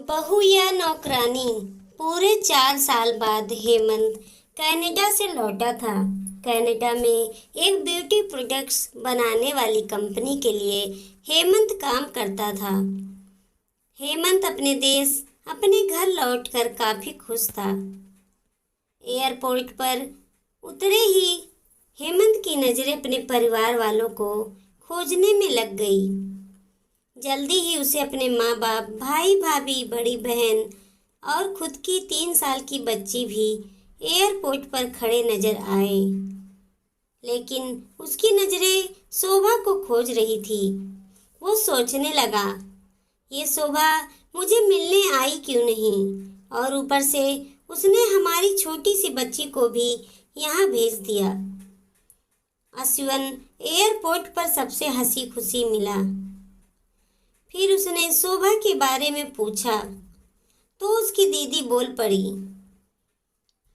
बहू या नौकरानी। पूरे 4 साल बाद हेमंत कनाडा से लौटा था। कनाडा में एक ब्यूटी प्रोडक्ट्स बनाने वाली कंपनी के लिए हेमंत काम करता था। हेमंत अपने देश अपने घर लौटकर काफी खुश था। एयरपोर्ट पर उतरे ही हेमंत की नजरें अपने परिवार वालों को खोजने में लग गई। जल्दी ही उसे अपने माँ बाप, भाई भाभी, बड़ी बहन और खुद की 3 साल की बच्ची भी एयरपोर्ट पर खड़े नजर आए। लेकिन उसकी नजरें शोभा को खोज रही थी। वो सोचने लगा, ये शोभा मुझे मिलने आई क्यों नहीं, और ऊपर से उसने हमारी छोटी सी बच्ची को भी यहाँ भेज दिया। अश्विन एयरपोर्ट पर सबसे हंसी खुशी मिला। फिर उसने शोभा के बारे में पूछा तो उसकी दीदी बोल पड़ी,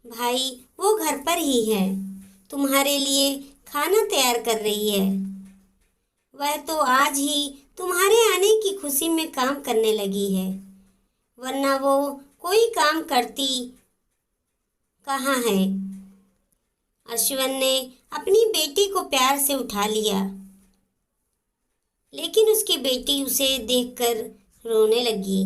भाई वो घर पर ही है, तुम्हारे लिए खाना तैयार कर रही है। वह तो आज ही तुम्हारे आने की खुशी में काम करने लगी है, वरना वो कोई काम करती कहाँ है। अश्विन ने अपनी बेटी को प्यार से उठा लिया, लेकिन उसकी बेटी उसे देखकर रोने लगी।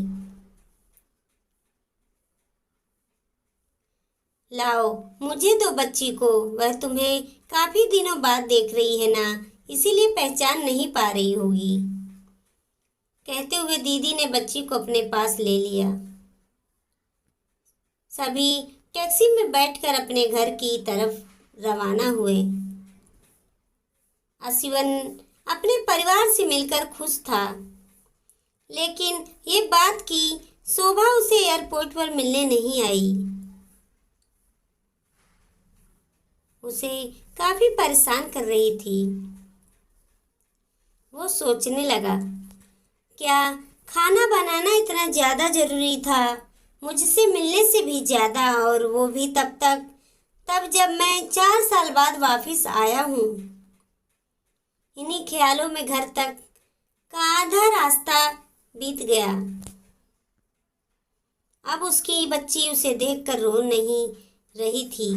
लाओ मुझे दो बच्ची को, वह तुम्हें काफी दिनों बाद देख रही है ना, इसीलिए पहचान नहीं पा रही होगी। कहते हुए दीदी ने बच्ची को अपने पास ले लिया। सभी टैक्सी में बैठकर अपने घर की तरफ रवाना हुए। अश्विन अपने परिवार से मिलकर खुश था, लेकिन ये बात कि शोभा उसे एयरपोर्ट पर मिलने नहीं आई उसे काफी परेशान कर रही थी। वो सोचने लगा, क्या खाना बनाना इतना ज्यादा जरूरी था, मुझसे मिलने से भी ज्यादा, और वो भी तब जब मैं 4 साल बाद वापस आया हूँ। इन्हीं ख्यालों में घर तक का आधा रास्ता बीत गया। अब उसकी बच्ची उसे देखकर रो नहीं रही थी,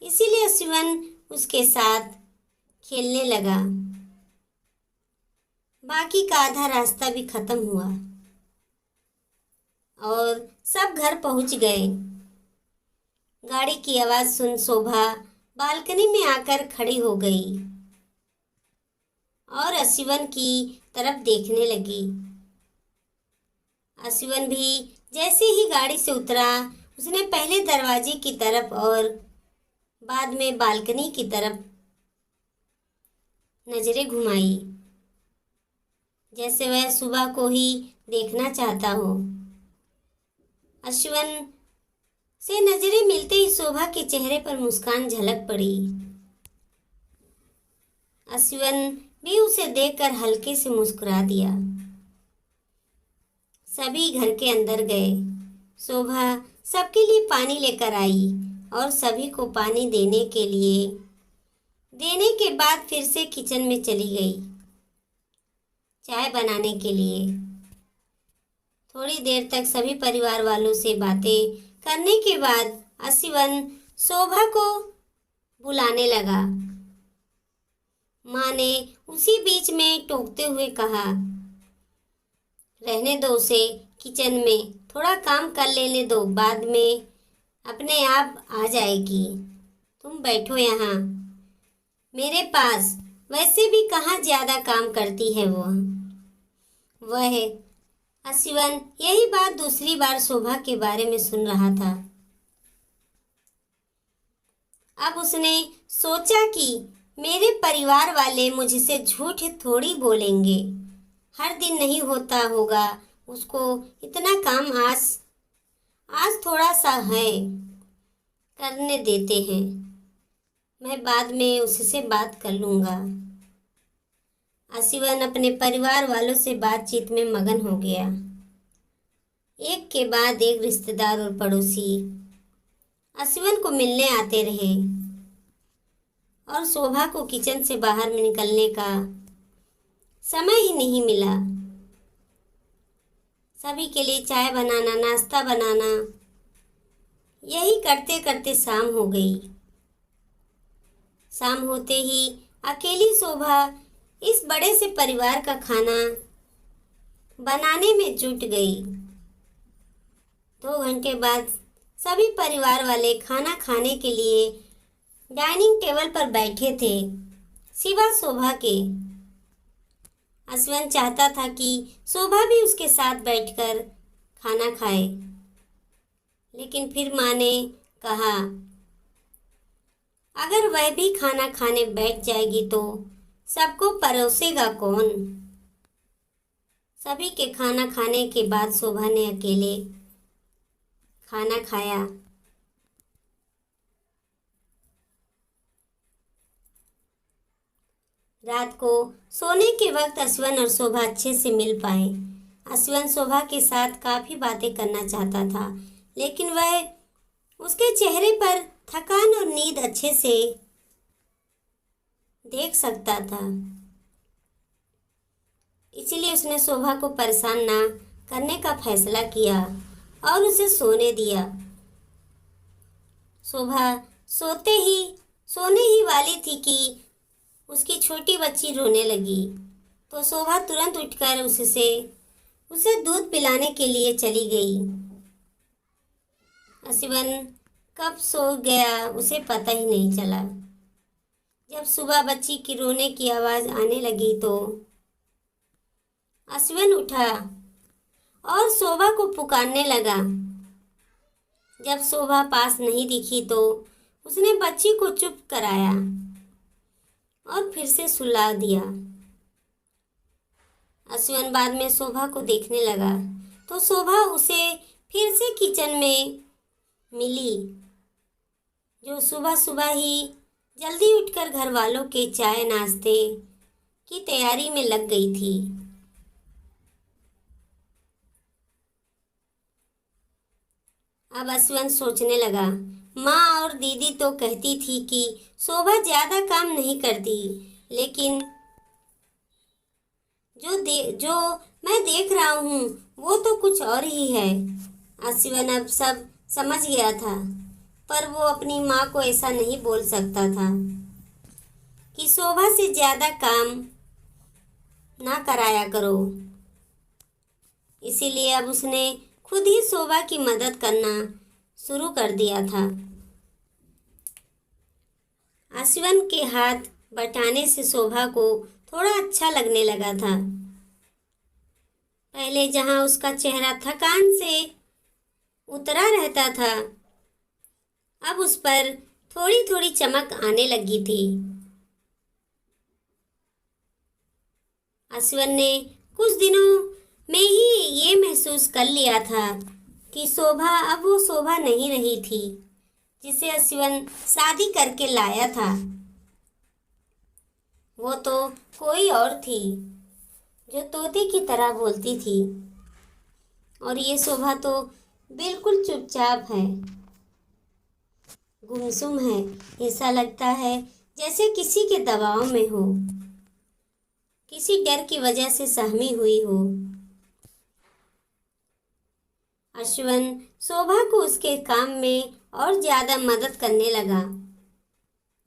इसीलिए अश्विन उसके साथ खेलने लगा। बाकी का आधा रास्ता भी खत्म हुआ और सब घर पहुंच गए। गाड़ी की आवाज सुन शोभा बालकनी में आकर खड़ी हो गई और अश्विन की तरफ देखने लगी। अश्विन भी जैसे ही गाड़ी से उतरा, उसने पहले दरवाजे की तरफ और बाद में बालकनी की तरफ नजरें घुमाई, जैसे वह सुबह को ही देखना चाहता हो। अश्विन से नजरें मिलते ही शोभा के चेहरे पर मुस्कान झलक पड़ी। अश्विन भी उसे देखकर हल्के से मुस्कुरा दिया। सभी घर के अंदर गए। शोभा सबके लिए पानी लेकर आई और सभी को पानी देने के बाद फिर से किचन में चली गई चाय बनाने के लिए। थोड़ी देर तक सभी परिवार वालों से बातें करने के बाद अश्विन शोभा को बुलाने लगा। माँ ने उसी बीच में टोकते हुए कहा, रहने दो उसे, किचन में थोड़ा काम कर लेने दो, बाद में अपने आप आ जाएगी। तुम बैठो यहाँ मेरे पास, वैसे भी कहाँ ज्यादा काम करती है वह। अश्विन यही बात दूसरी बार शोभा के बारे में सुन रहा था। अब उसने सोचा कि मेरे परिवार वाले मुझसे झूठ थोड़ी बोलेंगे। हर दिन नहीं होता होगा उसको इतना काम, आज थोड़ा सा है, करने देते हैं, मैं बाद में उससे बात कर लूँगा। अश्विन अपने परिवार वालों से बातचीत में मगन हो गया। एक के बाद एक रिश्तेदार और पड़ोसी अश्विन को मिलने आते रहे और शोभा को किचन से बाहर में निकलने का समय ही नहीं मिला। सभी के लिए चाय बनाना, नाश्ता बनाना, यही करते करते शाम हो गई। शाम होते ही अकेली शोभा इस बड़े से परिवार का खाना बनाने में जुट गई। 2 घंटे बाद सभी परिवार वाले खाना खाने के लिए डाइनिंग टेबल पर बैठे थे, सिवा शोभा के। अश्विन चाहता था कि शोभा भी उसके साथ बैठकर खाना खाए, लेकिन फिर माँ ने कहा, अगर वह भी खाना खाने बैठ जाएगी तो सबको परोसेगा कौन। सभी के खाना खाने के बाद शोभा ने अकेले खाना खाया। रात को सोने के वक्त अश्विन और शोभा अच्छे से मिल पाए। अश्विन शोभा के साथ काफी बातें करना चाहता था, लेकिन वह उसके चेहरे पर थकान और नींद अच्छे से देख सकता था, इसलिए उसने शोभा को परेशान ना करने का फैसला किया और उसे सोने दिया। शोभा सोने ही वाली थी कि उसकी छोटी बच्ची रोने लगी, तो शोभा तुरंत उठकर उसे दूध पिलाने के लिए चली गई। अश्विन कब सो गया उसे पता ही नहीं चला। जब सुबह बच्ची की रोने की आवाज़ आने लगी तो अश्विन उठा और शोभा को पुकारने लगा। जब शोभा पास नहीं दिखी तो उसने बच्ची को चुप कराया और फिर से सुला दिया। अश्विन बाद में शोभा को देखने लगा तो शोभा उसे फिर से किचन में मिली, जो सुबह सुबह ही जल्दी उठकर घर वालों के चाय नाश्ते की तैयारी में लग गई थी। अब अश्विन सोचने लगा, माँ और दीदी तो कहती थी कि शोभा ज्यादा काम नहीं करती, लेकिन जो मैं देख रहा हूँ वो तो कुछ और ही है। अश्विन अब सब समझ गया था, पर वो अपनी माँ को ऐसा नहीं बोल सकता था कि शोभा से ज्यादा काम ना कराया करो। इसीलिए अब उसने खुद ही शोभा की मदद करना शुरू कर दिया था। अश्विन के हाथ बटाने से शोभा को थोड़ा अच्छा लगने लगा था। पहले जहां उसका चेहरा थकान से उतरा रहता था, अब उस पर थोड़ी थोड़ी चमक आने लगी थी। अश्विन ने कुछ दिनों में ही ये महसूस कर लिया था कि शोभा अब वो शोभा नहीं रही थी जिसे अश्विन शादी करके लाया था। वो तो कोई और थी, जो तोते की तरह बोलती थी, और ये शोभा तो बिल्कुल चुपचाप है, गुमसुम है। ऐसा लगता है जैसे किसी के दबाव में हो, किसी डर की वजह से सहमी हुई हो। अश्विन शोभा को उसके काम में और ज्यादा मदद करने लगा।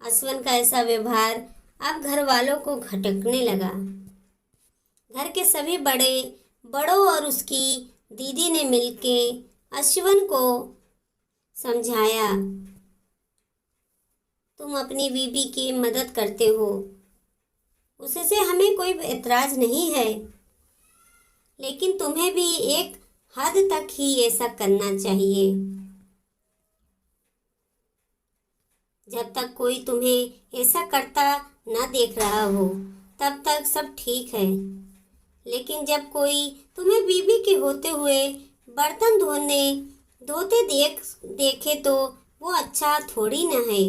अश्विन का ऐसा व्यवहार अब घर वालों को खटकने लगा। घर के सभी बड़ों और उसकी दीदी ने मिलके अश्विन को समझाया, तुम अपनी बीबी की मदद करते हो, उससे हमें कोई एतराज नहीं है, लेकिन तुम्हें भी एक हद तक ही ऐसा करना चाहिए। जब तक कोई तुम्हें ऐसा करता न देख रहा हो तब तक सब ठीक है, लेकिन जब कोई तुम्हें बीबी के होते हुए बर्तन धोते देखे तो वो अच्छा थोड़ी न है,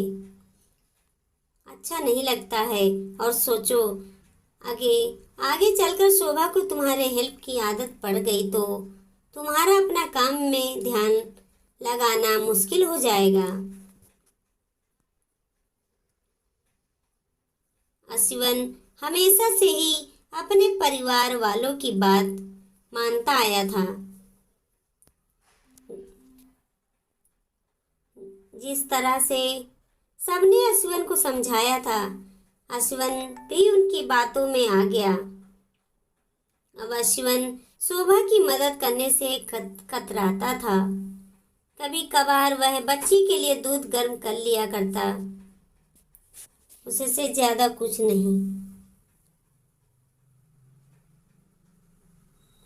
अच्छा नहीं लगता है। और सोचो, आगे आगे चलकर शोभा को तुम्हारे हेल्प की आदत पड़ गई तो तुम्हारा अपना काम में ध्यान लगाना मुश्किल हो जाएगा। अश्विन हमेशा से ही अपने परिवार वालों की बात मानता आया था, जिस तरह से सबने अश्विन को समझाया था, अश्विन भी उनकी बातों में आ गया। अब अश्विन शोभा की मदद करने से कतराता था। कभी कभार वह बच्ची के लिए दूध गर्म कर लिया करता, उससे ज्यादा कुछ नहीं।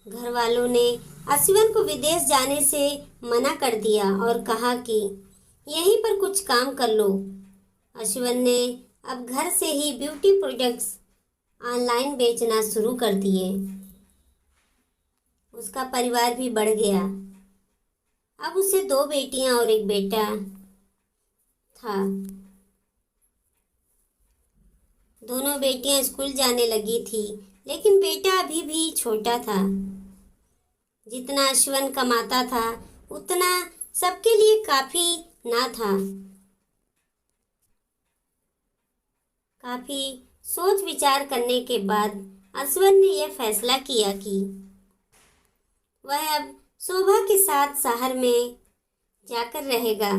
घर वालों ने अश्विन को विदेश जाने से मना कर दिया और कहा कि यहीं पर कुछ काम कर लो। अश्विन ने अब घर से ही ब्यूटी प्रोडक्ट्स ऑनलाइन बेचना शुरू कर दिए। उसका परिवार भी बढ़ गया। अब उसे 2 बेटियां और 1 बेटा था। दोनों बेटियां स्कूल जाने लगी थी, लेकिन बेटा अभी भी छोटा था। जितना अश्विन कमाता था उतना सबके लिए काफी ना था। काफी सोच विचार करने के बाद अश्विन ने यह फैसला किया कि वह अब शोभा के साथ शहर में जाकर रहेगा,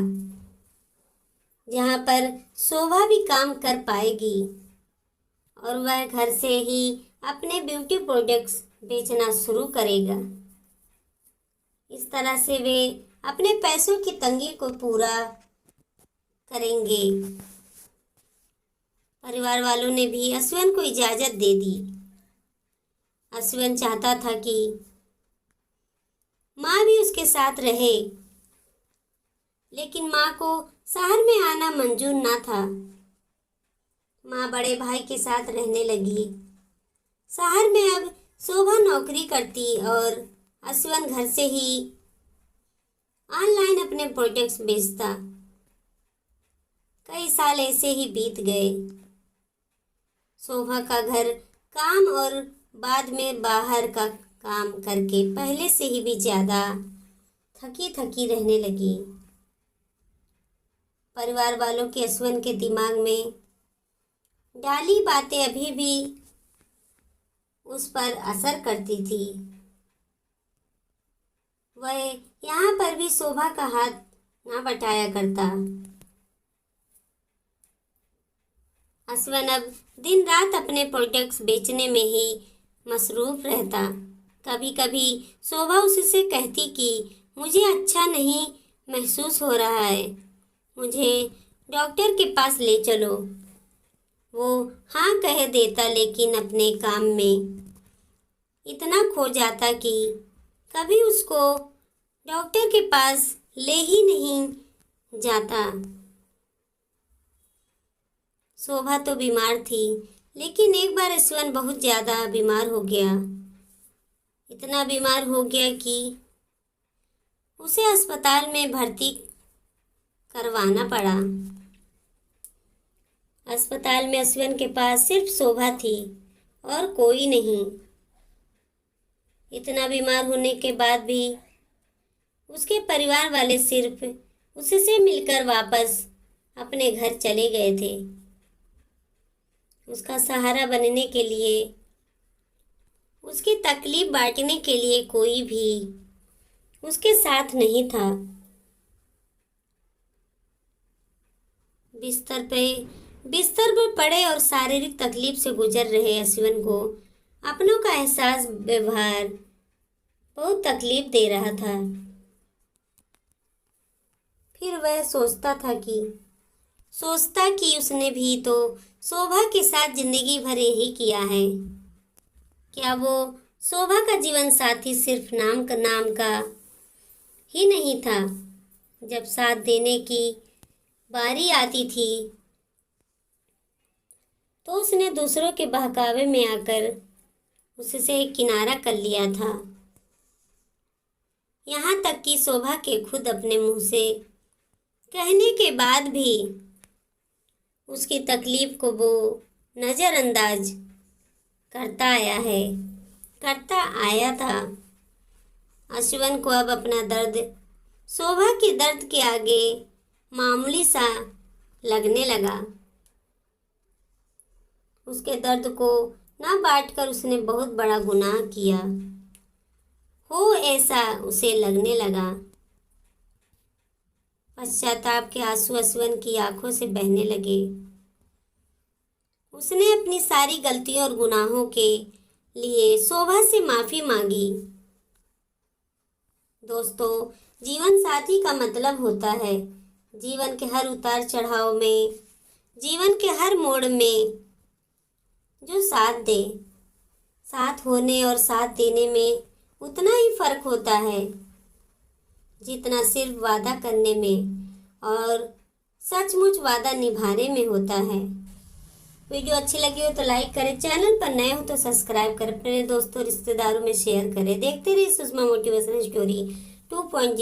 जहाँ पर शोभा भी काम कर पाएगी और वह घर से ही अपने ब्यूटी प्रोडक्ट्स बेचना शुरू करेगा। इस तरह से वे अपने पैसों की तंगी को पूरा करेंगे। परिवार वालों ने भी अश्विन को इजाज़त दे दी। अश्विन चाहता था कि माँ भी उसके साथ रहे, लेकिन माँ को शहर में आना मंजूर ना था। माँ बड़े भाई के साथ रहने लगी। शहर में अब शोभा नौकरी करती और अश्विन घर से ही ऑनलाइन अपने प्रोडक्ट्स बेचता। कई साल ऐसे ही बीत गए। शोभा का घर काम और बाद में बाहर का काम करके पहले से ही भी ज़्यादा थकी थकी रहने लगी। परिवार वालों के अश्विन के दिमाग में डाली बातें अभी भी उस पर असर करती थी। वह यहाँ पर भी शोभा का हाथ ना बटाया करता। अश्विन अब दिन रात अपने प्रोडक्ट्स बेचने में ही मसरूफ रहता। कभी कभी शोभा उससे कहती कि मुझे अच्छा नहीं महसूस हो रहा है, मुझे डॉक्टर के पास ले चलो। वो हाँ कह देता, लेकिन अपने काम में इतना खो जाता कि कभी उसको डॉक्टर के पास ले ही नहीं जाता। शोभा तो बीमार थी, लेकिन एक बार अश्विन बहुत ज़्यादा बीमार हो गया। इतना बीमार हो गया कि उसे अस्पताल में भर्ती करवाना पड़ा। अस्पताल में अश्विन के पास सिर्फ शोभा थी और कोई नहीं। इतना बीमार होने के बाद भी उसके परिवार वाले सिर्फ उससे मिलकर वापस अपने घर चले गए थे। उसका सहारा बनने के लिए, उसकी तकलीफ बांटने के लिए कोई भी उसके साथ नहीं था। बिस्तर पर पड़े और शारीरिक तकलीफ से गुजर रहे अश्विन को अपनों का एहसास व्यवहार बहुत तकलीफ दे रहा था। फिर वह सोचता कि उसने भी तो शोभा के साथ जिंदगी भर यही किया है। क्या वो शोभा का जीवन साथी सिर्फ नाम का ही नहीं था? जब साथ देने की बारी आती थी तो उसने दूसरों के बहकावे में आकर उससे किनारा कर लिया था। यहाँ तक कि शोभा के खुद अपने मुंह से कहने के बाद भी उसकी तकलीफ को वो नज़रअंदाज करता आया था। अश्विन को अब अपना दर्द शोभा के दर्द के आगे मामूली सा लगने लगा। उसके दर्द को ना बांटकर उसने बहुत बड़ा गुनाह किया हो, ऐसा उसे लगने लगा। पश्चाताप के आंसू असवन की आंखों से बहने लगे। उसने अपनी सारी गलतियों और गुनाहों के लिए शोभा से माफी मांगी। दोस्तों, जीवन साथी का मतलब होता है जीवन के हर उतार चढ़ाव में, जीवन के हर मोड़ में जो साथ दे। साथ होने और साथ देने में उतना ही फर्क होता है जितना सिर्फ वादा करने में और सचमुच वादा निभाने में होता है। वीडियो अच्छी लगी हो तो लाइक करें, चैनल पर नए हो तो सब्सक्राइब करें, अपने दोस्तों रिश्तेदारों में शेयर करें। देखते रहिए सुषमा मोटिवेशनल स्टोरी 2.0।